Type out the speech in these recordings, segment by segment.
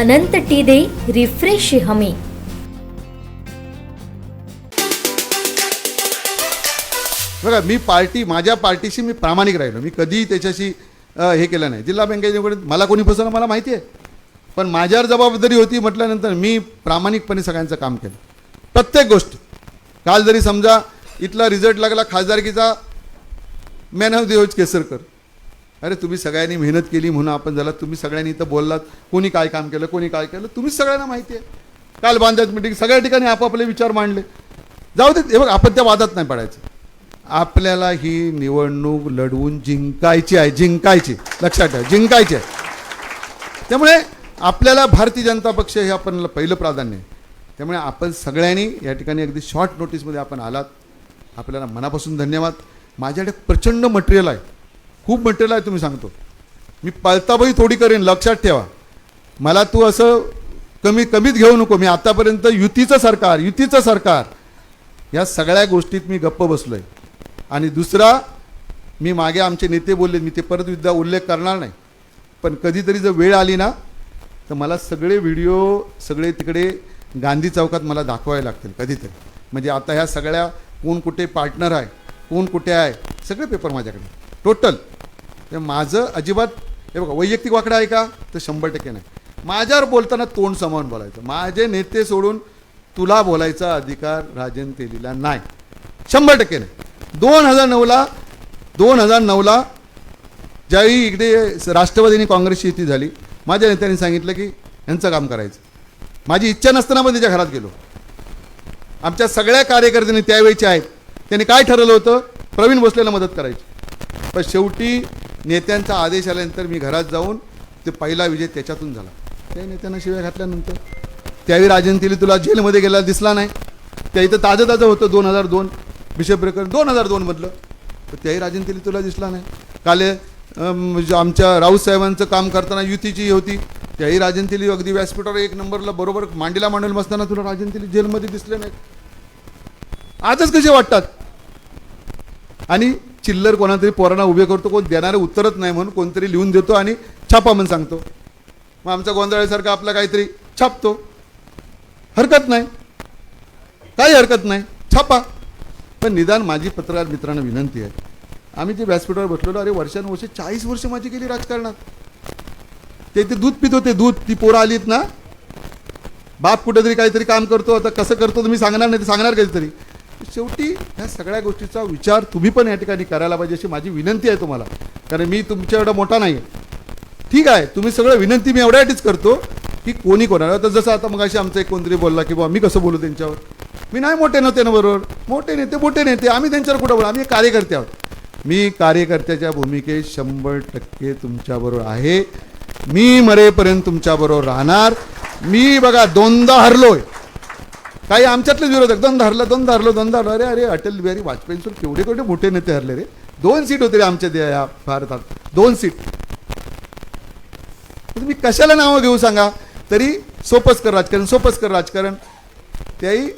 अनंत T दे refresh हमी. बघा, माझ्या पार्टीशी मी प्रामाणिक राहिलो. मी कधीही त्याच्याशी हे केलं नाही. जिल्हा बँकेकडे मला कोणी फसवलं मला माहिती आहे, पण माझ्यावर जबाबदारी होती म्हटल्यानंतर मी प्रामाणिकपणे सगळ्यांचं काम केलं. प्रत्येक गोष्ट. काल जरी समजा इथला रिझल्ट लागला खासदारकीचा, man of the match Kesarkar. अरे तुम्ही सगळ्यांनी मेहनत केली म्हणून आपण झाला. तुम्ही सगळ्यांनी इथं बोललात, कोणी काय काम केलं, कोणी काय केलं, तुम्हीच सगळ्यांना माहिती आहे. काल बांधत मीटिंग सगळ्या ठिकाणी आपापले विचार मांडले. जाऊ देत. हे बघ, आपण त्या वादात नाही पडायचं. आपल्याला ही निवडणूक लढवून जिंकायची आहे. जिंकायची, लक्षात ठेवा, जिंकायची आहे. त्यामुळे आपल्याला भारतीय जनता पक्ष हे आपण पहिलं प्राधान्य आहे. त्यामुळे आपण सगळ्यांनी या ठिकाणी अगदी शॉर्ट नोटीसमध्ये आपण आलात. आपल्याला मनापासून धन्यवाद. माझ्याकडे प्रचंड मटेरियल आहे, खूप मटेरियल आहे. तुम्ही सांगतो मी पळताबाई थोडी करेन, लक्षात ठेवा. मला तू असं कमीत घेऊ नको. मी आतापर्यंत युतीचं सरकार या सगळ्या गोष्टीत मी गप्प बसलो आहे. आणि दुसरा, मी मागे आमचे नेते बोलले, मी ते परत विद्या उल्लेख करणार नाही, पण कधीतरी जर वेळ आली ना तर मला सगळे व्हिडिओ सगळे तिकडे गांधी चौकात मला दाखवावे लागतील कधीतरी. म्हणजे आता ह्या सगळ्या कोण कुठे पार्टनर आहे, कोण कुठे आहे, सगळे पेपर माझ्याकडे टोटल. ते माझं अजिबात, हे बघा, वैयक्तिक वाकडा आहे का तर 100% नाही. माझ्यावर बोलताना तोंड समावून बोलायचं. माझे नेते सोडून तुला बोलायचा अधिकार राजन तेलीला नाही, 100% नाही. 2009ला ज्यावेळी इकडे राष्ट्रवादीने काँग्रेसची युती झाली, माझ्या नेत्यांनी सांगितलं की यांचं काम करायचं. माझी इच्छा नसताना पण त्याच्या घरात गेलो. आमच्या सगळ्या कार्यकर्त्यांनी त्यावेळेचे आहेत, त्यांनी काय ठरवलं होतं, प्रवीण भोसलेला मदत करायची. पण शेवटी नेत्यांचा आदेश आल्यानंतर मी घरात जाऊन ते पहिला विजय त्याच्यातून झाला. त्या नेत्यांना शिव्या घातल्यानंतर त्यावेळी राजन तेली तुला जेलमध्ये गेला दिसला नाही. त्या इथं ताजं होतं 2002 बिशप प्रकरण 2002मधलं, तर त्याही राजन तेली तुला दिसला नाही. काल आमच्या राऊत साहेबांचं काम करताना युतीची होती, त्याही राजन तेली अगदी व्यासपीठावर 1 नंबरला बरोबर मांडीला मांडून बसताना तुला राजन तेली जेलमध्ये दिसले नाहीत. आजच कसे वाटतात. आणि चिल्लर कोणातरी पोरांना उभे करतो, कोण देणारे उत्तरच नाही म्हणून कोणतरी लिहून देतो आणि छापा म्हणून सांगतो. मग आमचा गोंधळासारखा आपला काहीतरी छापतो. हरकत नाही, काही हरकत नाही, छापा. पण निदान माझी पत्रकार मित्रांना विनंती आहे, आम्ही जे व्यासपीठावर बसलेलो, अरे वर्षानुवर्षे 40 वर्ष माझी गेली राजकारणात. ते दूध पित होते, दूध. ती पोरं आलीत ना, बाप कुठेतरी काहीतरी काम करतो, आता कसं करतो तुम्ही सांगणार नाही, ते सांगणार कधीतरी. शेवटी ह्या सगळ्या गोष्टीचा विचार तुम्ही पण या ठिकाणी करायला पाहिजे अशी माझी विनंती आहे तुम्हाला. कारण मी तुमच्या एवढा मोठा नाही आहे, ठीक आहे. तुम्ही सगळं विनंती मी एवढ्यासाठीच करतो की कोणी कोणाला, तर जसं आता मग अशी आमचा एक कोणतरी बोलला की बाबा मी कसं बोलू त्यांच्यावर. मी नाही मोठे नव्हते ना, बरोबर, मोठे नेते आम्ही त्यांच्यावर कुठं बोलू. आम्ही कार्यकर्ते आहोत. मी कार्यकर्त्याच्या भूमिकेत 100% तुमच्याबरोबर आहे. मी मरेपर्यंत तुमच्याबरोबर राहणार. मी बघा 2दा हरलोय. काही आमच्यातलेच विरोधक 2दा हरलो. अरे अटल बिहारी वाजपेयींसोबत केवढे मोठे नेते हरले रे. 2 सीट होते रे आमच्या या भारतात, 2 सीट. तुम्ही कशाला नावं घेऊ सांगा. तरी सोपच कर राजकारण. त्याही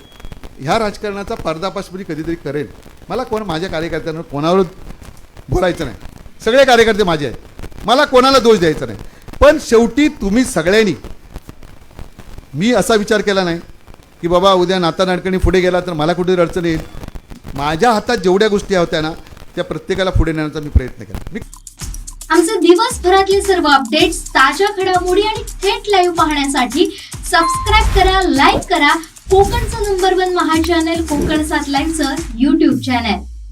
ह्या राजकारणाचा पर्दाफाश मी कधीतरी करेल. मला माझ्या कार्यकर्त्यांवर कोणावर बोलायचं नाही. सगळे कार्यकर्ते माझे आहेत, मला कोणाला दोष द्यायचा नाही. पण शेवटी तुम्ही सगळ्यांनी, मी असा विचार केला नाही की बाबा उद्या नाता नाडकणी पुढे गेला तर मला कुठे अडचण येईल. माझ्या हातात जेवढ्या गोष्टी होत्या ना, त्या प्रत्येकाला पुढे नेण्याचा मी प्रयत्न केला. आमचे दिवसभरातले सर्व अपडेट्स, ताज्या घडामोडी आणि थेट लाईव्ह पाहण्यासाठी सबस्क्राईब करा, लाईक करा कोकणचं नंबर 1 महा चॅनल कोकण 7 लाईव्हचं YouTube चॅनल.